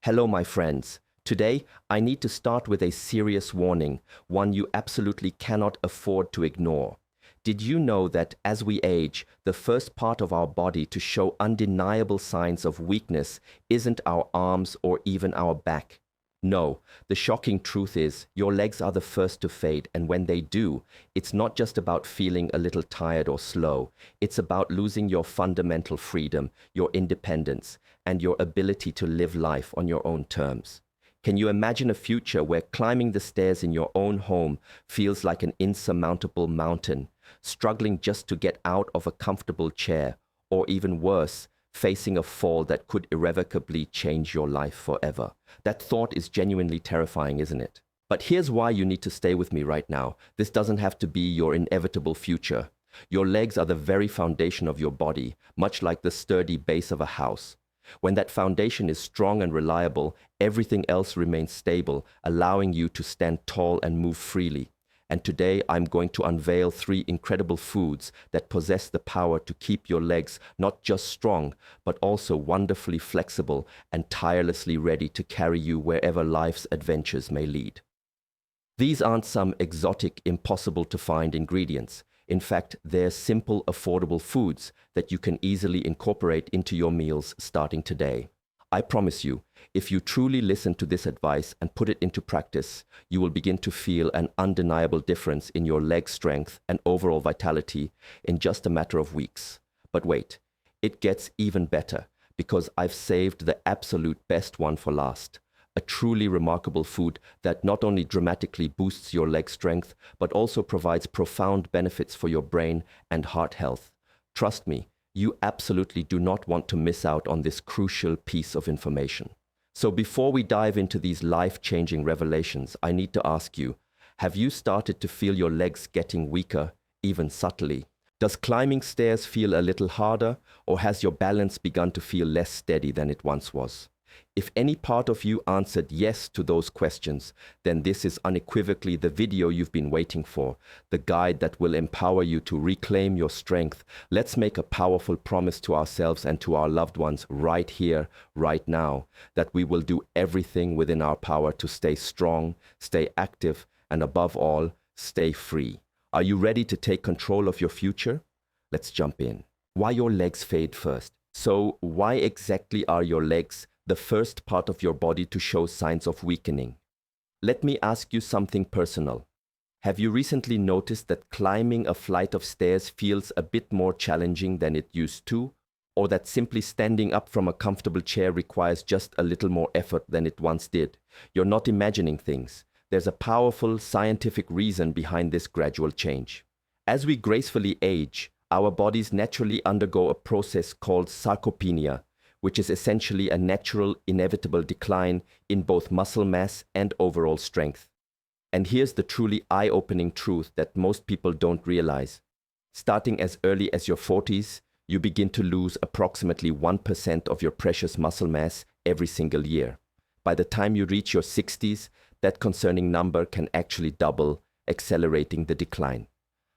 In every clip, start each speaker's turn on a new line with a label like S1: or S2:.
S1: Hello, my friends. Today, I need to start with a serious warning, one you absolutely cannot afford to ignore. Did you know that as we age, the first part of our body to show undeniable signs of weakness isn't our arms or even our back? No, the shocking truth is your legs are the first to fade, and when they do, it's not just about feeling a little tired or slow. It's about losing your fundamental freedom, your independence, and your ability to live life on your own terms. Can you imagine a future where climbing the stairs in your own home feels like an insurmountable mountain, struggling just to get out of a comfortable chair, or even worse, facing a fall that could irrevocably change your life forever? That thought is genuinely terrifying, isn't it? But here's why you need to stay with me right now. This doesn't have to be your inevitable future. Your legs are the very foundation of your body, much like the sturdy base of a house. When that foundation is strong and reliable, everything else remains stable, allowing you to stand tall and move freely. And today I'm going to unveil 3 incredible foods that possess the power to keep your legs not just strong, but also wonderfully flexible and tirelessly ready to carry you wherever life's adventures may lead. These aren't some exotic, impossible to find ingredients. In fact, they're simple, affordable foods that you can easily incorporate into your meals starting today. I promise you, if you truly listen to this advice and put it into practice, you will begin to feel an undeniable difference in your leg strength and overall vitality in just a matter of weeks. But wait, it gets even better, because I've saved the absolute best one for last. A truly remarkable food that not only dramatically boosts your leg strength, but also provides profound benefits for your brain and heart health. Trust me, you absolutely do not want to miss out on this crucial piece of information. So before we dive into these life-changing revelations, I need to ask you, have you started to feel your legs getting weaker, even subtly? Does climbing stairs feel a little harder, or has your balance begun to feel less steady than it once was? If any part of you answered yes to those questions, then this is unequivocally the video you've been waiting for, the guide that will empower you to reclaim your strength. Let's make a powerful promise to ourselves and to our loved ones right here, right now, that we will do everything within our power to stay strong, stay active, and above all, stay free. Are you ready to take control of your future? Let's jump in. Why your legs fade first? So why exactly are your legs the first part of your body to show signs of weakening? Let me ask you something personal. Have you recently noticed that climbing a flight of stairs feels a bit more challenging than it used to? Or that simply standing up from a comfortable chair requires just a little more effort than it once did? You're not imagining things. There's a powerful scientific reason behind this gradual change. As we gracefully age, our bodies naturally undergo a process called sarcopenia, which is essentially a natural, inevitable decline in both muscle mass and overall strength. And here's the truly eye-opening truth that most people don't realize. Starting as early as your 40s, you begin to lose approximately 1% of your precious muscle mass every single year. By the time you reach your 60s, that concerning number can actually double, accelerating the decline.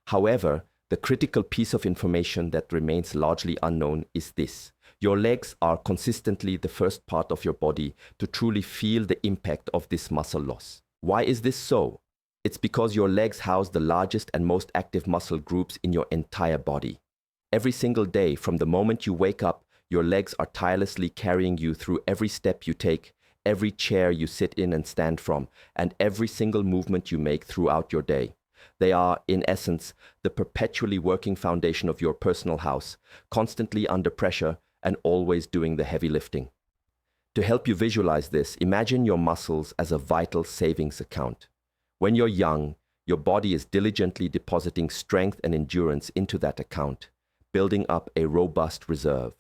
S1: However, the critical piece of information that remains largely unknown is this. Your legs are consistently the first part of your body to truly feel the impact of this muscle loss. Why is this so? It's because your legs house the largest and most active muscle groups in your entire body. Every single day, from the moment you wake up, your legs are tirelessly carrying you through every step you take, every chair you sit in and stand from, and every single movement you make throughout your day. They are, in essence, the perpetually working foundation of your personal house, constantly under pressure and always doing the heavy lifting. To help you visualize this, imagine your muscles as a vital savings account. When you're young, your body is diligently depositing strength and endurance into that account, building up a robust reserve.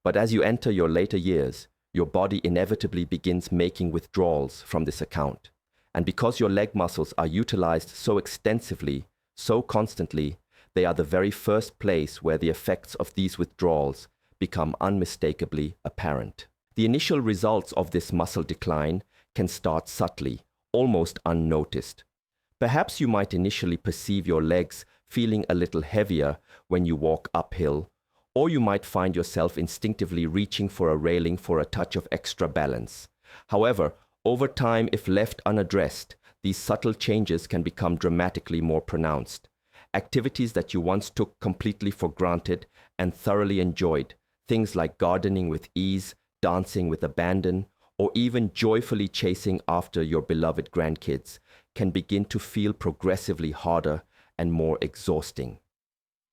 S1: But as you enter your later years, your body inevitably begins making withdrawals from this account. And because your leg muscles are utilized so extensively, so constantly, they are the very first place where the effects of these withdrawals become unmistakably apparent. The initial results of this muscle decline can start subtly, almost unnoticed. Perhaps you might initially perceive your legs feeling a little heavier when you walk uphill, or you might find yourself instinctively reaching for a railing for a touch of extra balance. However, over time, if left unaddressed, these subtle changes can become dramatically more pronounced. Activities that you once took completely for granted and thoroughly enjoyed, things like gardening with ease, dancing with abandon, or even joyfully chasing after your beloved grandkids, can begin to feel progressively harder and more exhausting.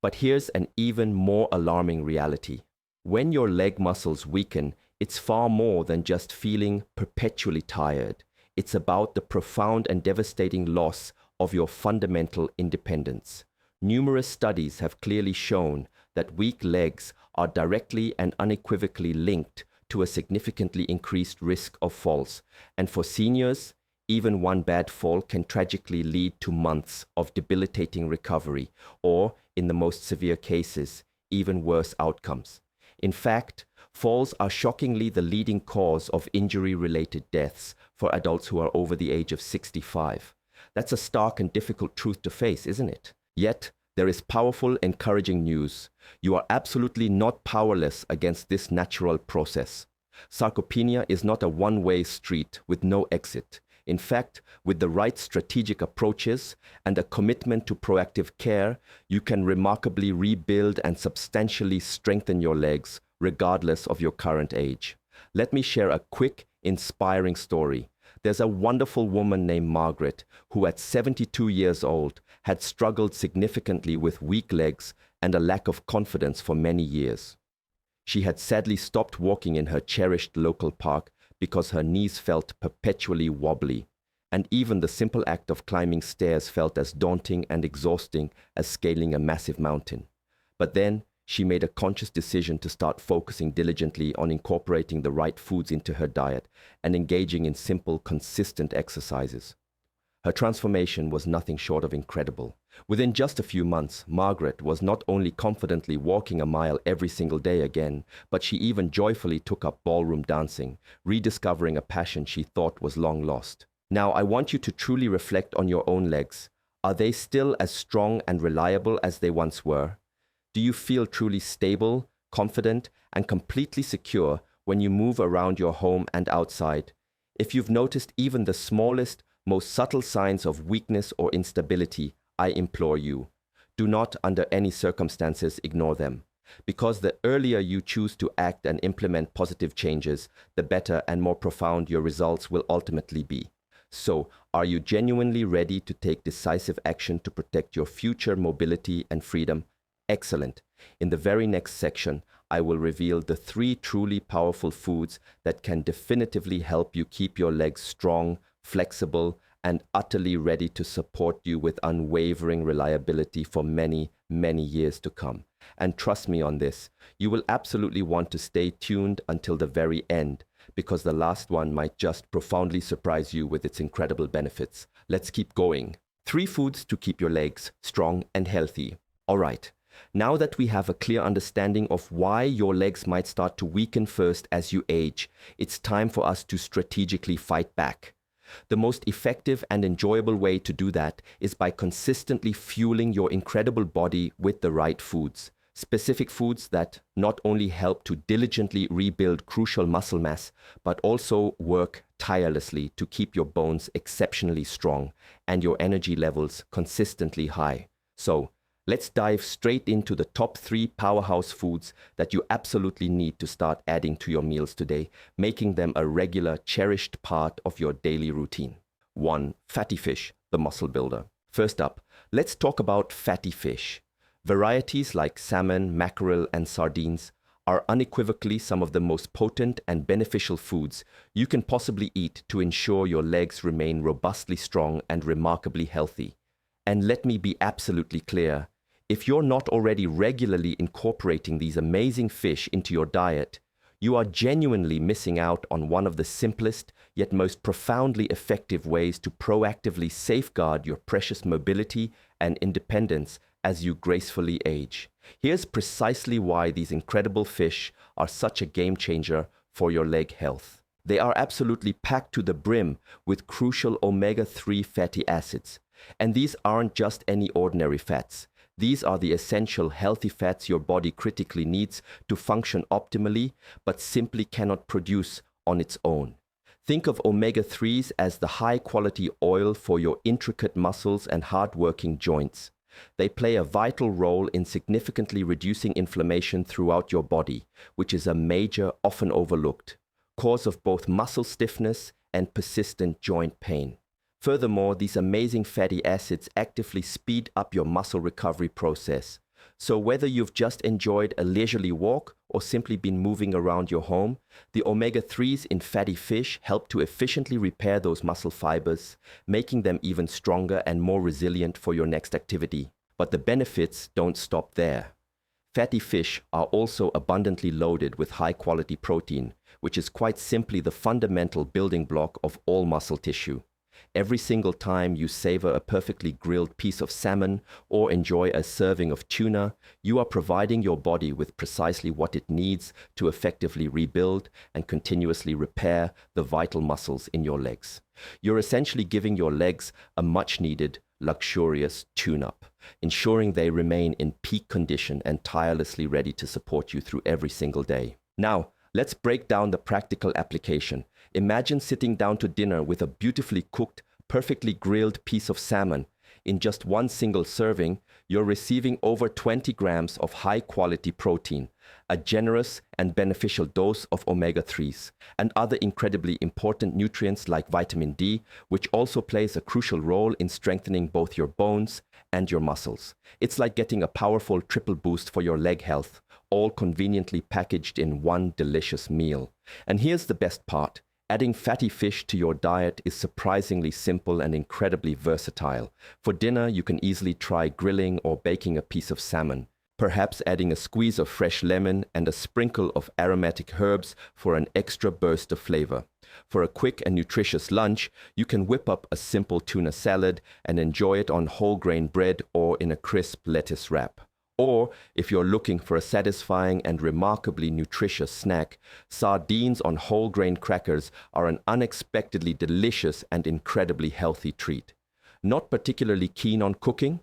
S1: But here's an even more alarming reality. When your leg muscles weaken, it's far more than just feeling perpetually tired. It's about the profound and devastating loss of your fundamental independence. Numerous studies have clearly shown that weak legs are directly and unequivocally linked to a significantly increased risk of falls. And for seniors, even one bad fall can tragically lead to months of debilitating recovery, or, in the most severe cases, even worse outcomes. In fact, falls are shockingly the leading cause of injury-related deaths for adults who are over the age of 65. That's a stark and difficult truth to face, isn't it? Yet, there is powerful, encouraging news. You are absolutely not powerless against this natural process. Sarcopenia is not a one-way street with no exit. In fact, with the right strategic approaches and a commitment to proactive care, you can remarkably rebuild and substantially strengthen your legs, regardless of your current age. Let me share a quick, inspiring story. There's a wonderful woman named Margaret who, at 72 years old, had struggled significantly with weak legs and a lack of confidence for many years. She had sadly stopped walking in her cherished local park because her knees felt perpetually wobbly, and even the simple act of climbing stairs felt as daunting and exhausting as scaling a massive mountain. But then, she made a conscious decision to start focusing diligently on incorporating the right foods into her diet and engaging in simple, consistent exercises. Her transformation was nothing short of incredible. Within just a few months, Margaret was not only confidently walking a mile every single day again, but she even joyfully took up ballroom dancing, rediscovering a passion she thought was long lost. Now, I want you to truly reflect on your own legs. Are they still as strong and reliable as they once were? Do you feel truly stable, confident, and completely secure when you move around your home and outside? If you've noticed even the smallest, most subtle signs of weakness or instability, I implore you, do not under any circumstances ignore them. Because the earlier you choose to act and implement positive changes, the better and more profound your results will ultimately be. So, are you genuinely ready to take decisive action to protect your future mobility and freedom? Excellent. In the very next section, I will reveal the 3 truly powerful foods that can definitively help you keep your legs strong, flexible, and utterly ready to support you with unwavering reliability for many, many years to come. And trust me on this, you will absolutely want to stay tuned until the very end, because the last one might just profoundly surprise you with its incredible benefits. Let's keep going. 3 foods to keep your legs strong and healthy. All right. Now that we have a clear understanding of why your legs might start to weaken first as you age, it's time for us to strategically fight back. The most effective and enjoyable way to do that is by consistently fueling your incredible body with the right foods. Specific foods that not only help to diligently rebuild crucial muscle mass, but also work tirelessly to keep your bones exceptionally strong and your energy levels consistently high. So, let's dive straight into the top 3 powerhouse foods that you absolutely need to start adding to your meals today, making them a regular, cherished part of your daily routine. 1. Fatty fish, the muscle builder. First up, let's talk about fatty fish. Varieties like salmon, mackerel, and sardines are unequivocally some of the most potent and beneficial foods you can possibly eat to ensure your legs remain robustly strong and remarkably healthy. And let me be absolutely clear, if you're not already regularly incorporating these amazing fish into your diet, you are genuinely missing out on one of the simplest yet most profoundly effective ways to proactively safeguard your precious mobility and independence as you gracefully age. Here's precisely why these incredible fish are such a game changer for your leg health. They are absolutely packed to the brim with crucial omega-3 fatty acids. And these aren't just any ordinary fats. These are the essential healthy fats your body critically needs to function optimally, but simply cannot produce on its own. Think of omega-3s as the high-quality oil for your intricate muscles and hard-working joints. They play a vital role in significantly reducing inflammation throughout your body, which is a major, often overlooked, cause of both muscle stiffness and persistent joint pain. Furthermore, these amazing fatty acids actively speed up your muscle recovery process. So whether you've just enjoyed a leisurely walk or simply been moving around your home, the omega-3s in fatty fish help to efficiently repair those muscle fibers, making them even stronger and more resilient for your next activity. But the benefits don't stop there. Fatty fish are also abundantly loaded with high-quality protein, which is quite simply the fundamental building block of all muscle tissue. Every single time you savor a perfectly grilled piece of salmon or enjoy a serving of tuna, you are providing your body with precisely what it needs to effectively rebuild and continuously repair the vital muscles in your legs. You're essentially giving your legs a much-needed, luxurious tune-up, ensuring they remain in peak condition and tirelessly ready to support you through every single day. Now, let's break down the practical application. Imagine sitting down to dinner with a beautifully cooked, perfectly grilled piece of salmon. In just one single serving, you're receiving over 20 grams of high-quality protein, a generous and beneficial dose of omega-3s, and other incredibly important nutrients like vitamin D, which also plays a crucial role in strengthening both your bones and your muscles. It's like getting a powerful triple boost for your leg health, all conveniently packaged in one delicious meal. And here's the best part. Adding fatty fish to your diet is surprisingly simple and incredibly versatile. For dinner, you can easily try grilling or baking a piece of salmon, perhaps adding a squeeze of fresh lemon and a sprinkle of aromatic herbs for an extra burst of flavor. For a quick and nutritious lunch, you can whip up a simple tuna salad and enjoy it on whole grain bread or in a crisp lettuce wrap. Or, if you're looking for a satisfying and remarkably nutritious snack, sardines on whole grain crackers are an unexpectedly delicious and incredibly healthy treat. Not particularly keen on cooking?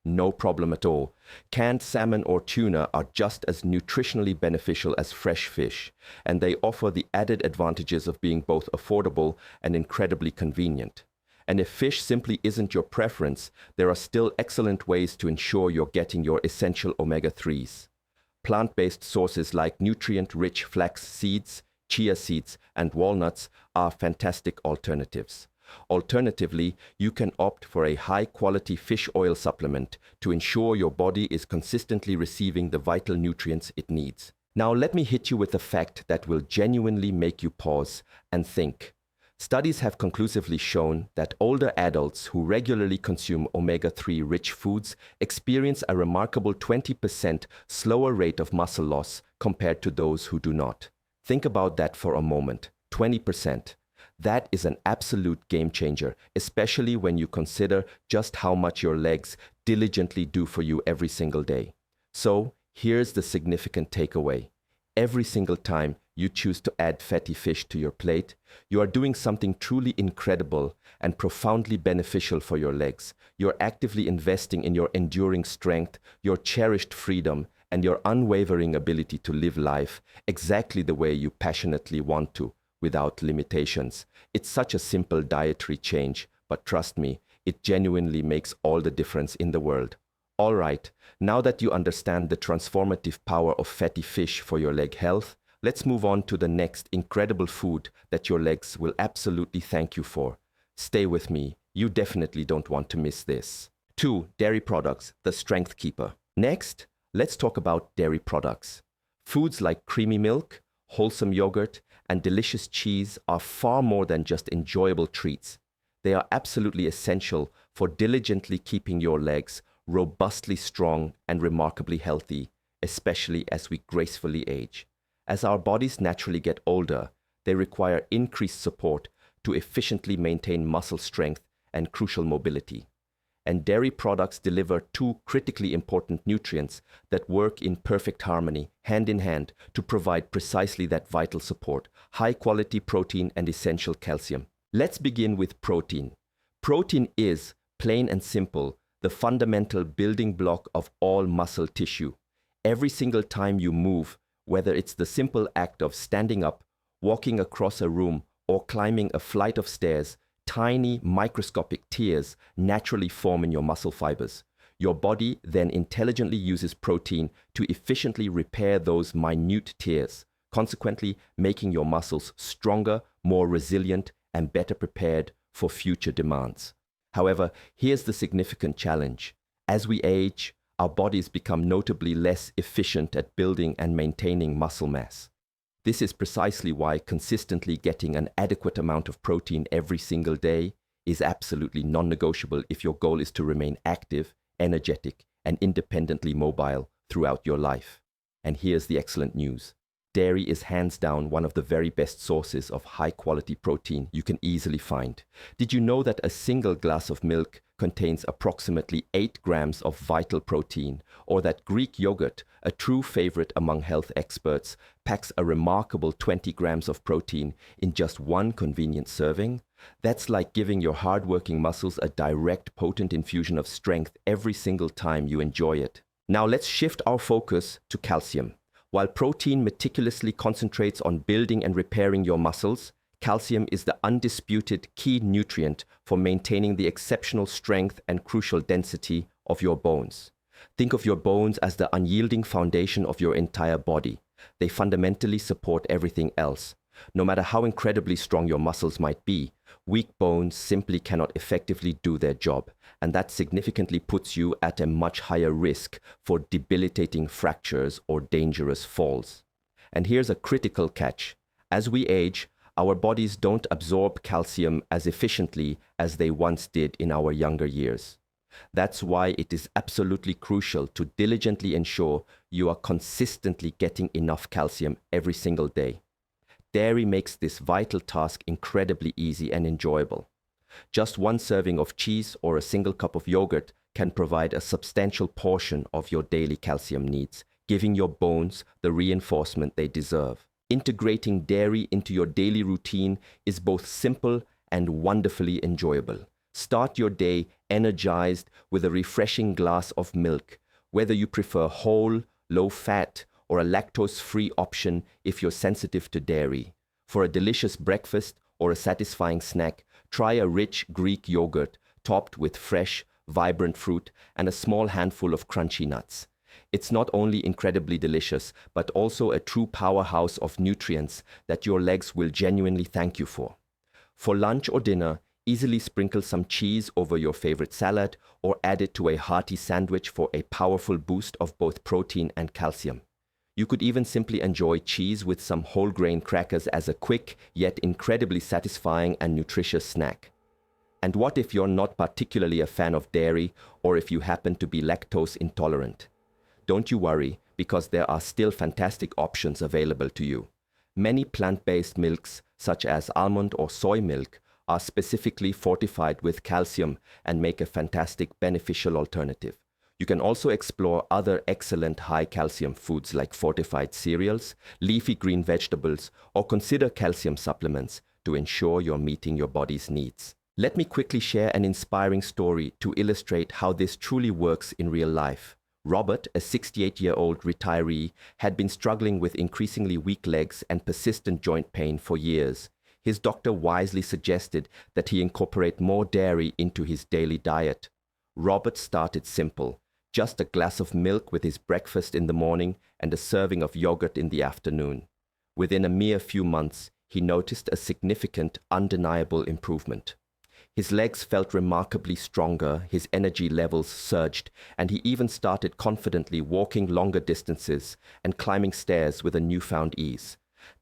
S1: No problem at all. Canned salmon or tuna are just as nutritionally beneficial as fresh fish, and they offer the added advantages of being both affordable and incredibly convenient. And if fish simply isn't your preference, there are still excellent ways to ensure you're getting your essential omega-3s. Plant-based sources like nutrient-rich flax seeds, chia seeds, and walnuts are fantastic alternatives. Alternatively, you can opt for a high-quality fish oil supplement to ensure your body is consistently receiving the vital nutrients it needs. Now let me hit you with a fact that will genuinely make you pause and think. Studies have conclusively shown that older adults who regularly consume omega-3 rich foods experience a remarkable 20% slower rate of muscle loss compared to those who do not. Think about that for a moment. 20%. That is an absolute game changer, especially when you consider just how much your legs diligently do for you every single day. So, here's the significant takeaway. Every single time you choose to add fatty fish to your plate, you are doing something truly incredible and profoundly beneficial for your legs. You're actively investing in your enduring strength, your cherished freedom, and your unwavering ability to live life exactly the way you passionately want to, without limitations. It's such a simple dietary change, but trust me, it genuinely makes all the difference in the world. All right, now that you understand the transformative power of fatty fish for your leg health, let's move on to the next incredible food that your legs will absolutely thank you for. Stay with me, you definitely don't want to miss this. 2. Dairy products, the strength keeper. Next, let's talk about dairy products. Foods like creamy milk, wholesome yogurt, and delicious cheese are far more than just enjoyable treats. They are absolutely essential for diligently keeping your legs robustly strong and remarkably healthy, especially as we gracefully age. As our bodies naturally get older, they require increased support to efficiently maintain muscle strength and crucial mobility. And dairy products deliver two critically important nutrients that work in perfect harmony, hand in hand, to provide precisely that vital support: high-quality protein and essential calcium. Let's begin with protein. Protein is, plain and simple, the fundamental building block of all muscle tissue. Every single time you move, whether it's the simple act of standing up, walking across a room, or climbing a flight of stairs, tiny microscopic tears naturally form in your muscle fibers. Your body then intelligently uses protein to efficiently repair those minute tears, consequently making your muscles stronger, more resilient, and better prepared for future demands. However, here's the significant challenge. As we age, our bodies become notably less efficient at building and maintaining muscle mass. This is precisely why consistently getting an adequate amount of protein every single day is absolutely non-negotiable if your goal is to remain active, energetic, and independently mobile throughout your life. And here's the excellent news. Dairy is hands down one of the very best sources of high-quality protein you can easily find. Did you know that a single glass of milk contains approximately 8 grams of vital protein, or that Greek yogurt, a true favorite among health experts, packs a remarkable 20 grams of protein in just one convenient serving? That's like giving your hard-working muscles a direct, potent infusion of strength every single time you enjoy it. Now let's shift our focus to calcium. While protein meticulously concentrates on building and repairing your muscles, calcium is the undisputed key nutrient for maintaining the exceptional strength and crucial density of your bones. Think of your bones as the unyielding foundation of your entire body. They fundamentally support everything else. No matter how incredibly strong your muscles might be, weak bones simply cannot effectively do their job, and that significantly puts you at a much higher risk for debilitating fractures or dangerous falls. And here's a critical catch. As we age, our bodies don't absorb calcium as efficiently as they once did in our younger years. That's why it is absolutely crucial to diligently ensure you are consistently getting enough calcium every single day. Dairy makes this vital task incredibly easy and enjoyable. Just one serving of cheese or a single cup of yogurt can provide a substantial portion of your daily calcium needs, giving your bones the reinforcement they deserve. Integrating dairy into your daily routine is both simple and wonderfully enjoyable. Start your day energized with a refreshing glass of milk, whether you prefer whole, low-fat, or a lactose-free option if you're sensitive to dairy. For a delicious breakfast or a satisfying snack, try a rich Greek yogurt topped with fresh, vibrant fruit and a small handful of crunchy nuts. It's not only incredibly delicious, but also a true powerhouse of nutrients that your legs will genuinely thank you for. For lunch or dinner, easily sprinkle some cheese over your favorite salad or add it to a hearty sandwich for a powerful boost of both protein and calcium. You could even simply enjoy cheese with some whole grain crackers as a quick yet incredibly satisfying and nutritious snack. And what if you're not particularly a fan of dairy, or if you happen to be lactose intolerant? Don't you worry, because there are still fantastic options available to you. Many plant-based milks, such as almond or soy milk, are specifically fortified with calcium and make a fantastic beneficial alternative. You can also explore other excellent high-calcium foods like fortified cereals, leafy green vegetables, or consider calcium supplements to ensure you're meeting your body's needs. Let me quickly share an inspiring story to illustrate how this truly works in real life. Robert, a 68-year-old retiree, had been struggling with increasingly weak legs and persistent joint pain for years. His doctor wisely suggested that he incorporate more dairy into his daily diet. Robert started simple. Just a glass of milk with his breakfast in the morning and a serving of yogurt in the afternoon. Within a mere few months, he noticed a significant, undeniable improvement. His legs felt remarkably stronger, his energy levels surged, and he even started confidently walking longer distances and climbing stairs with a newfound ease.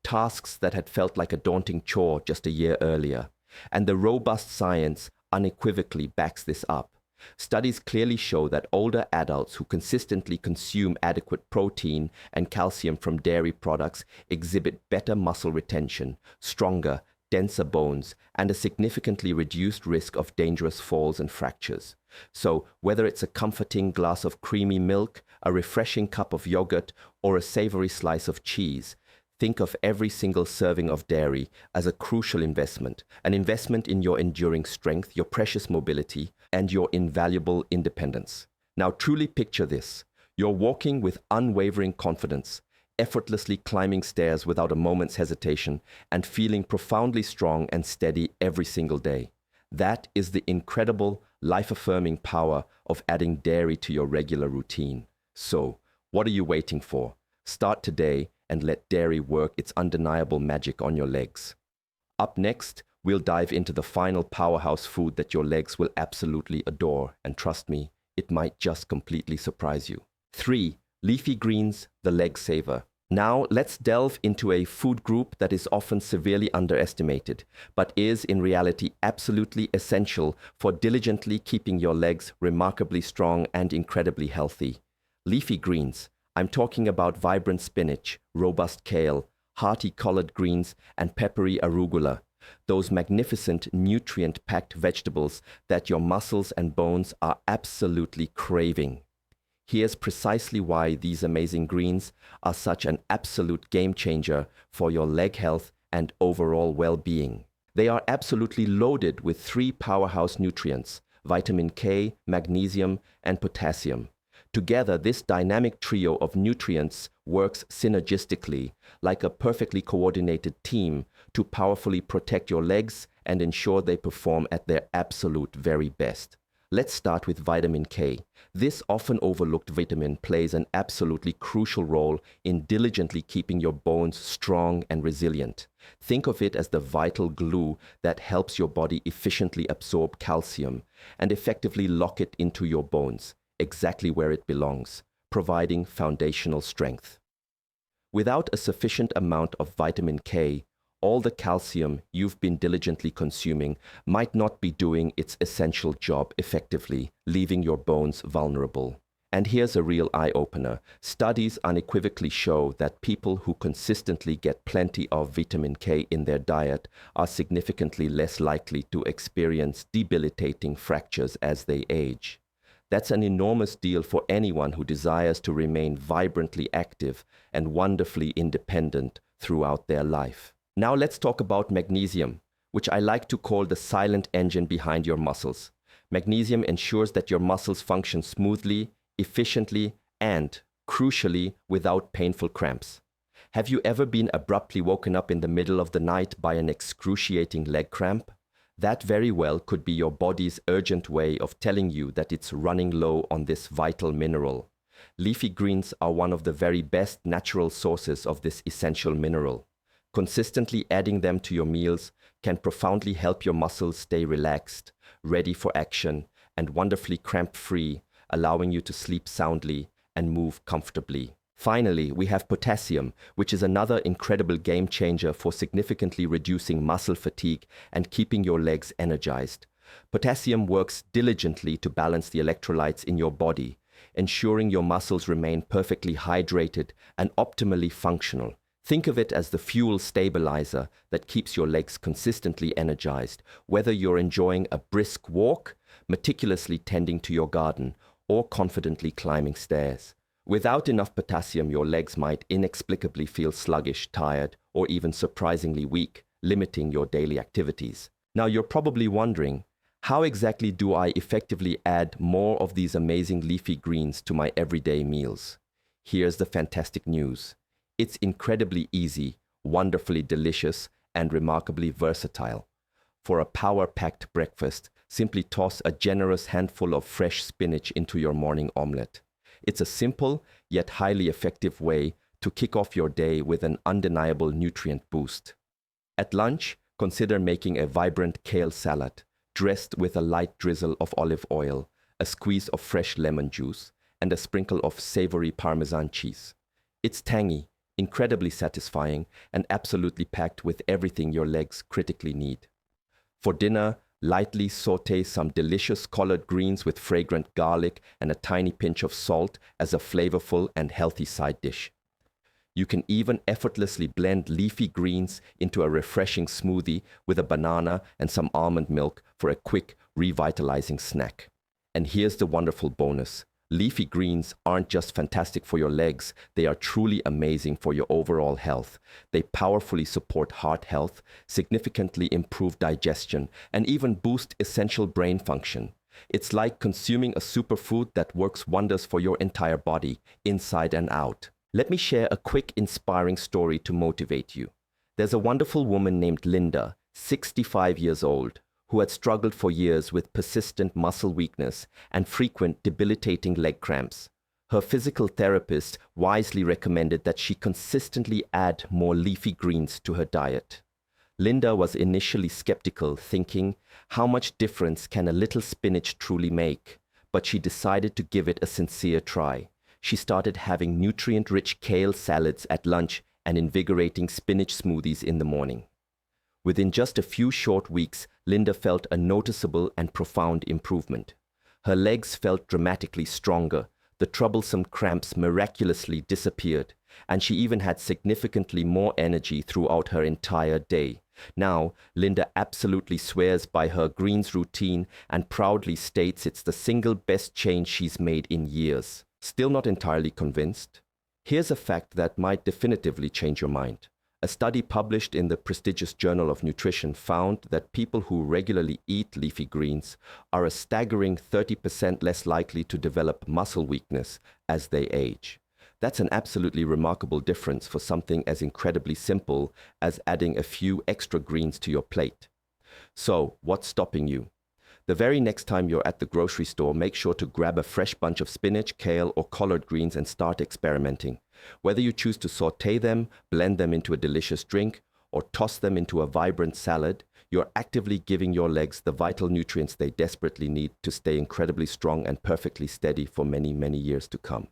S1: Tasks that had felt like a daunting chore just a year earlier. And the robust science unequivocally backs this up. Studies clearly show that older adults who consistently consume adequate protein and calcium from dairy products exhibit better muscle retention, stronger, denser bones, and a significantly reduced risk of dangerous falls and fractures. So, whether it's a comforting glass of creamy milk, a refreshing cup of yogurt, or a savory slice of cheese, think of every single serving of dairy as a crucial investment, an investment in your enduring strength, your precious mobility, and your invaluable independence. Now truly picture this. You're walking with unwavering confidence, effortlessly climbing stairs without a moment's hesitation, and feeling profoundly strong and steady every single day. That is the incredible, life-affirming power of adding dairy to your regular routine. So, what are you waiting for? Start today and let dairy work its undeniable magic on your legs. Up next, we'll dive into the final powerhouse food that your legs will absolutely adore, and trust me, it might just completely surprise you. 3. Leafy greens, the leg saver. Now, let's delve into a food group that is often severely underestimated, but is in reality absolutely essential for diligently keeping your legs remarkably strong and incredibly healthy. Leafy greens. I'm talking about vibrant spinach, robust kale, hearty collard greens, and peppery arugula. Those magnificent nutrient-packed vegetables that your muscles and bones are absolutely craving. Here's precisely why these amazing greens are such an absolute game changer for your leg health and overall well-being. They are absolutely loaded with 3 powerhouse nutrients: vitamin K, magnesium, and potassium. Together, this dynamic trio of nutrients works synergistically, like a perfectly coordinated team, to powerfully protect your legs and ensure they perform at their absolute very best. Let's start with vitamin K. This often overlooked vitamin plays an absolutely crucial role in diligently keeping your bones strong and resilient. Think of it as the vital glue that helps your body efficiently absorb calcium and effectively lock it into your bones, exactly where it belongs, providing foundational strength. Without a sufficient amount of vitamin K, all the calcium you've been diligently consuming might not be doing its essential job effectively, leaving your bones vulnerable. And here's a real eye-opener. Studies unequivocally show that people who consistently get plenty of vitamin K in their diet are significantly less likely to experience debilitating fractures as they age. That's an enormous deal for anyone who desires to remain vibrantly active and wonderfully independent throughout their life. Now let's talk about magnesium, which I like to call the silent engine behind your muscles. Magnesium ensures that your muscles function smoothly, efficiently, and, crucially, without painful cramps. Have you ever been abruptly woken up in the middle of the night by an excruciating leg cramp? That very well could be your body's urgent way of telling you that it's running low on this vital mineral. Leafy greens are one of the very best natural sources of this essential mineral. Consistently adding them to your meals can profoundly help your muscles stay relaxed, ready for action, and wonderfully cramp-free, allowing you to sleep soundly and move comfortably. Finally, we have potassium, which is another incredible game changer for significantly reducing muscle fatigue and keeping your legs energized. Potassium works diligently to balance the electrolytes in your body, ensuring your muscles remain perfectly hydrated and optimally functional. Think of it as the fuel stabilizer that keeps your legs consistently energized, whether you're enjoying a brisk walk, meticulously tending to your garden, or confidently climbing stairs. Without enough potassium, your legs might inexplicably feel sluggish, tired, or even surprisingly weak, limiting your daily activities. Now you're probably wondering, how exactly do I effectively add more of these amazing leafy greens to my everyday meals? Here's the fantastic news. It's incredibly easy, wonderfully delicious, and remarkably versatile. For a power-packed breakfast, simply toss a generous handful of fresh spinach into your morning omelette. It's a simple, yet highly effective way to kick off your day with an undeniable nutrient boost. At lunch, consider making a vibrant kale salad, dressed with a light drizzle of olive oil, a squeeze of fresh lemon juice, and a sprinkle of savory Parmesan cheese. It's tangy, incredibly satisfying, and absolutely packed with everything your legs critically need. For dinner, lightly saute some delicious collard greens with fragrant garlic and a tiny pinch of salt as a flavorful and healthy side dish. You can even effortlessly blend leafy greens into a refreshing smoothie with a banana and some almond milk for a quick, revitalizing snack. And here's the wonderful bonus. Leafy greens aren't just fantastic for your legs, they are truly amazing for your overall health. They powerfully support heart health, significantly improve digestion, and even boost essential brain function. It's like consuming a superfood that works wonders for your entire body, inside and out. Let me share a quick, inspiring story to motivate you. There's a wonderful woman named Linda, 65 years old, who had struggled for years with persistent muscle weakness and frequent debilitating leg cramps. Her physical therapist wisely recommended that she consistently add more leafy greens to her diet. Linda was initially skeptical, thinking, how much difference can a little spinach truly make? But she decided to give it a sincere try. She started having nutrient-rich kale salads at lunch and invigorating spinach smoothies in the morning. Within just a few short weeks, Linda felt a noticeable and profound improvement. Her legs felt dramatically stronger, the troublesome cramps miraculously disappeared, and she even had significantly more energy throughout her entire day. Now, Linda absolutely swears by her greens routine and proudly states it's the single best change she's made in years. Still not entirely convinced? Here's a fact that might definitively change your mind. A study published in the prestigious Journal of Nutrition found that people who regularly eat leafy greens are a staggering 30% less likely to develop muscle weakness as they age. That's an absolutely remarkable difference for something as incredibly simple as adding a few extra greens to your plate. So, what's stopping you? The very next time you're at the grocery store, make sure to grab a fresh bunch of spinach, kale, or collard greens and start experimenting. Whether you choose to sauté them, blend them into a delicious drink, or toss them into a vibrant salad, you're actively giving your legs the vital nutrients they desperately need to stay incredibly strong and perfectly steady for many, many years to come.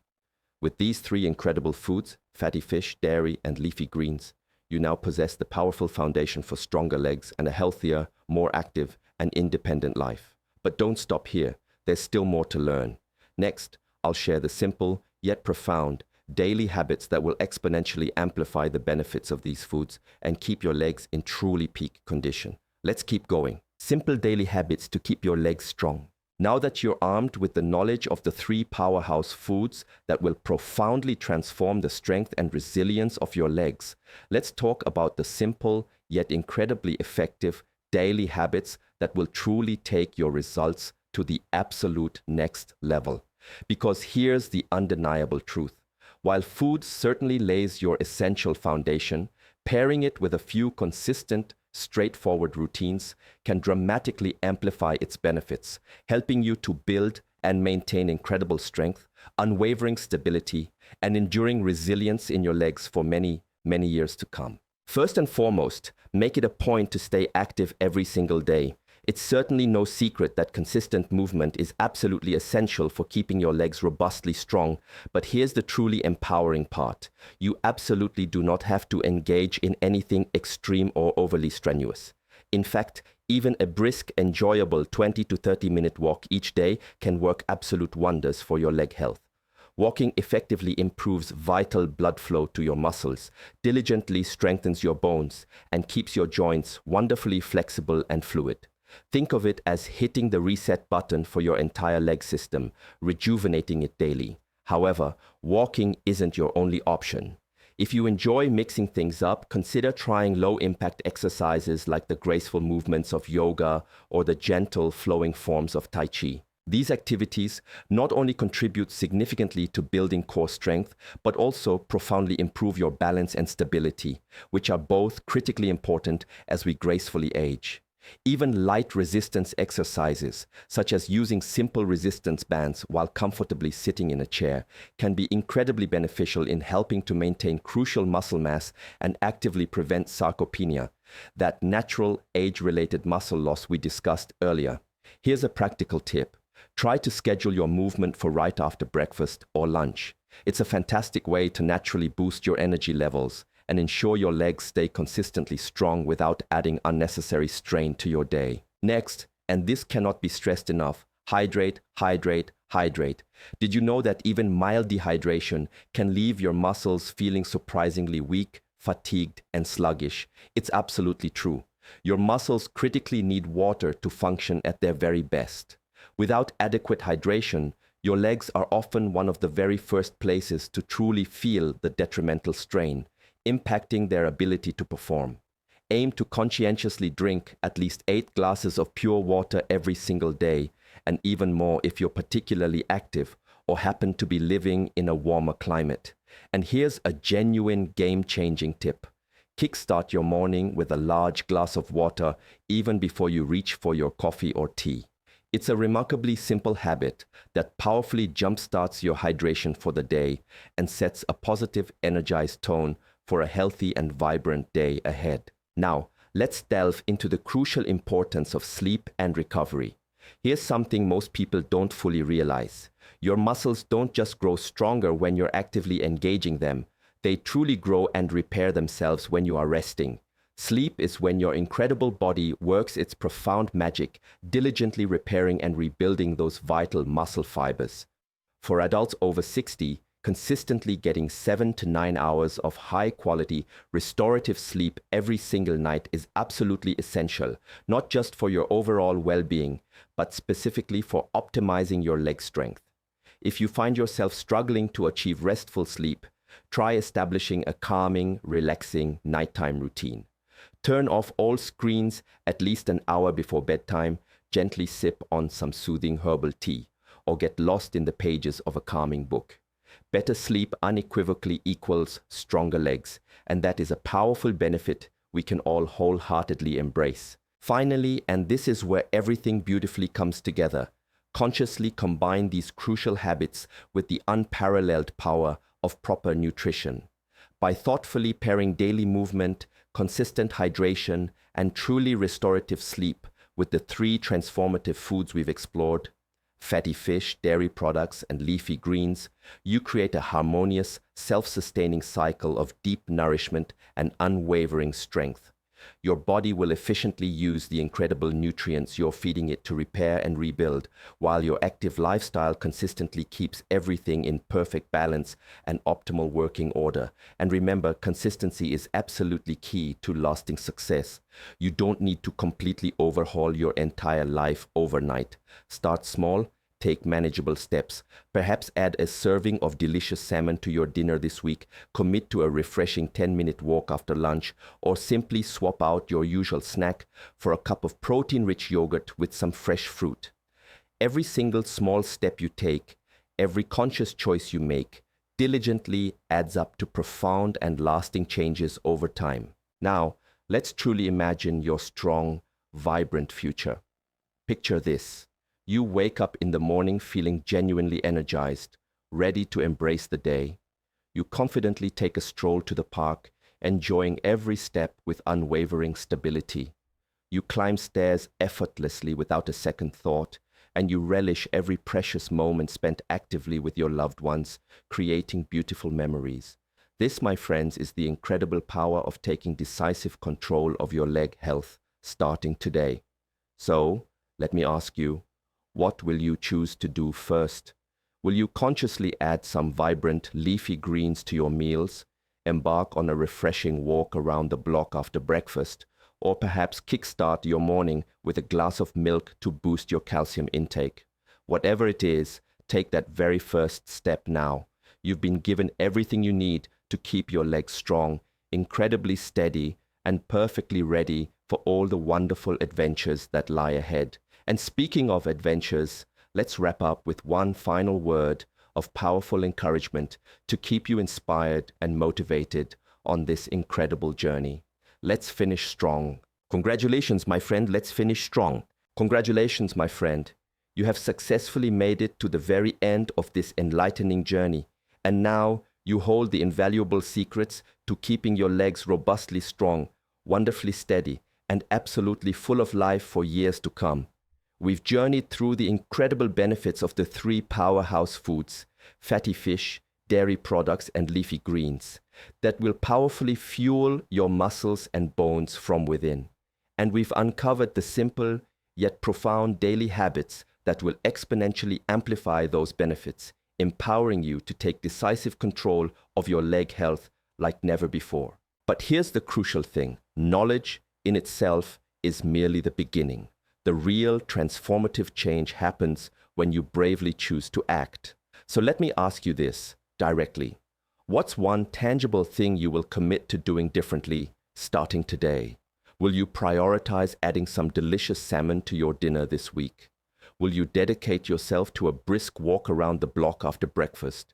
S1: With these three incredible foods, fatty fish, dairy, and leafy greens, you now possess the powerful foundation for stronger legs and a healthier, more active, and independent life. But don't stop here. There's still more to learn. Next, I'll share the simple, yet profound, daily habits that will exponentially amplify the benefits of these foods and keep your legs in truly peak condition. Let's keep going. Simple daily habits to keep your legs strong. Now that you're armed with the knowledge of the three powerhouse foods that will profoundly transform the strength and resilience of your legs, let's talk about the simple yet incredibly effective daily habits that will truly take your results to the absolute next level. Because here's the undeniable truth. While food certainly lays your essential foundation, pairing it with a few consistent, straightforward routines can dramatically amplify its benefits, helping you to build and maintain incredible strength, unwavering stability, and enduring resilience in your legs for many, many years to come. First and foremost, make it a point to stay active every single day. It's certainly no secret that consistent movement is absolutely essential for keeping your legs robustly strong, but here's the truly empowering part. You absolutely do not have to engage in anything extreme or overly strenuous. In fact, even a brisk, enjoyable 20 to 30-minute walk each day can work absolute wonders for your leg health. Walking effectively improves vital blood flow to your muscles, diligently strengthens your bones, and keeps your joints wonderfully flexible and fluid. Think of it as hitting the reset button for your entire leg system, rejuvenating it daily. However, walking isn't your only option. If you enjoy mixing things up, consider trying low-impact exercises like the graceful movements of yoga or the gentle, flowing forms of Tai Chi. These activities not only contribute significantly to building core strength, but also profoundly improve your balance and stability, which are both critically important as we gracefully age. Even light resistance exercises, such as using simple resistance bands while comfortably sitting in a chair, can be incredibly beneficial in helping to maintain crucial muscle mass and actively prevent sarcopenia, that natural age-related muscle loss we discussed earlier. Here's a practical tip. Try to schedule your movement for right after breakfast or lunch. It's a fantastic way to naturally boost your energy levels and ensure your legs stay consistently strong without adding unnecessary strain to your day. Next, and this cannot be stressed enough, hydrate, hydrate, hydrate. Did you know that even mild dehydration can leave your muscles feeling surprisingly weak, fatigued, and sluggish? It's absolutely true. Your muscles critically need water to function at their very best. Without adequate hydration, your legs are often one of the very first places to truly feel the detrimental strain, impacting their ability to perform. Aim to conscientiously drink at least 8 glasses of pure water every single day, and even more if you're particularly active or happen to be living in a warmer climate. And here's a genuine game-changing tip. Kickstart your morning with a large glass of water even before you reach for your coffee or tea. It's a remarkably simple habit that powerfully jumpstarts your hydration for the day and sets a positive, energized tone for a healthy and vibrant day ahead. Now, let's delve into the crucial importance of sleep and recovery. Here's something most people don't fully realize. Your muscles don't just grow stronger when you're actively engaging them. They truly grow and repair themselves when you are resting. Sleep is when your incredible body works its profound magic, diligently repairing and rebuilding those vital muscle fibers. For adults over 60, consistently getting 7 to 9 hours of high-quality, restorative sleep every single night is absolutely essential, not just for your overall well-being, but specifically for optimizing your leg strength. If you find yourself struggling to achieve restful sleep, try establishing a calming, relaxing nighttime routine. Turn off all screens at least an hour before bedtime, gently sip on some soothing herbal tea, or get lost in the pages of a calming book. Better sleep unequivocally equals stronger legs, and that is a powerful benefit we can all wholeheartedly embrace. Finally, and this is where everything beautifully comes together, consciously combine these crucial habits with the unparalleled power of proper nutrition. By thoughtfully pairing daily movement, consistent hydration, and truly restorative sleep with the three transformative foods we've explored, fatty fish, dairy products, and leafy greens, you create a harmonious, self-sustaining cycle of deep nourishment and unwavering strength. Your body will efficiently use the incredible nutrients you're feeding it to repair and rebuild, while your active lifestyle consistently keeps everything in perfect balance and optimal working order. And remember, consistency is absolutely key to lasting success. You don't need to completely overhaul your entire life overnight. Start small. Take manageable steps. Perhaps add a serving of delicious salmon to your dinner this week, commit to a refreshing 10-minute walk after lunch, or simply swap out your usual snack for a cup of protein-rich yogurt with some fresh fruit. Every single small step you take, every conscious choice you make, diligently adds up to profound and lasting changes over time. Now, let's truly imagine your strong, vibrant future. Picture this. You wake up in the morning feeling genuinely energized, ready to embrace the day. You confidently take a stroll to the park, enjoying every step with unwavering stability. You climb stairs effortlessly without a second thought, and you relish every precious moment spent actively with your loved ones, creating beautiful memories. This, my friends, is the incredible power of taking decisive control of your leg health starting today. So, let me ask you, what will you choose to do first? Will you consciously add some vibrant leafy greens to your meals, embark on a refreshing walk around the block after breakfast, or perhaps kickstart your morning with a glass of milk to boost your calcium intake? Whatever it is, take that very first step now. You've been given everything you need to keep your legs strong, incredibly steady, and perfectly ready for all the wonderful adventures that lie ahead. And speaking of adventures, let's wrap up with one final word of powerful encouragement to keep you inspired and motivated on this incredible journey. Let's finish strong. Congratulations, my friend. Let's finish strong. Congratulations, my friend. You have successfully made it to the very end of this enlightening journey. And now you hold the invaluable secrets to keeping your legs robustly strong, wonderfully steady, and absolutely full of life for years to come. We've journeyed through the incredible benefits of the three powerhouse foods, fatty fish, dairy products, and leafy greens, that will powerfully fuel your muscles and bones from within. And we've uncovered the simple yet profound daily habits that will exponentially amplify those benefits, empowering you to take decisive control of your leg health like never before. But here's the crucial thing. Knowledge in itself is merely the beginning. The real transformative change happens when you bravely choose to act. So let me ask you this directly. What's one tangible thing you will commit to doing differently starting today? Will you prioritize adding some delicious salmon to your dinner this week? Will you dedicate yourself to a brisk walk around the block after breakfast?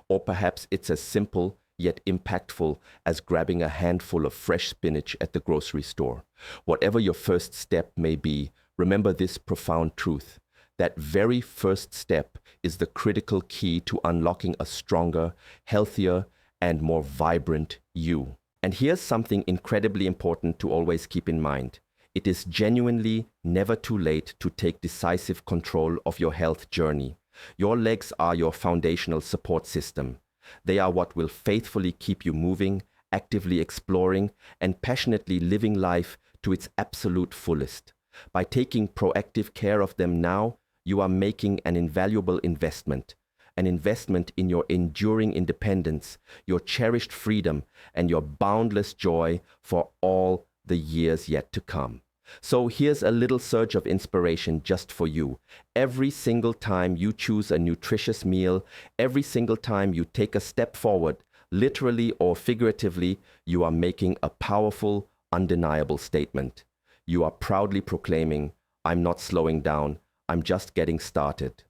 S1: Or perhaps it's as simple yet impactful as grabbing a handful of fresh spinach at the grocery store. Whatever your first step may be, remember this profound truth. That very first step is the critical key to unlocking a stronger, healthier, and more vibrant you. And here's something incredibly important to always keep in mind. It is genuinely never too late to take decisive control of your health journey. Your legs are your foundational support system. They are what will faithfully keep you moving, actively exploring, and passionately living life to its absolute fullest. By taking proactive care of them now, you are making an invaluable investment. An investment in your enduring independence, your cherished freedom, and your boundless joy for all the years yet to come. So here's a little surge of inspiration just for you. Every single time you choose a nutritious meal, every single time you take a step forward, literally or figuratively, you are making a powerful, undeniable statement. You are proudly proclaiming, I'm not slowing down, I'm just getting started.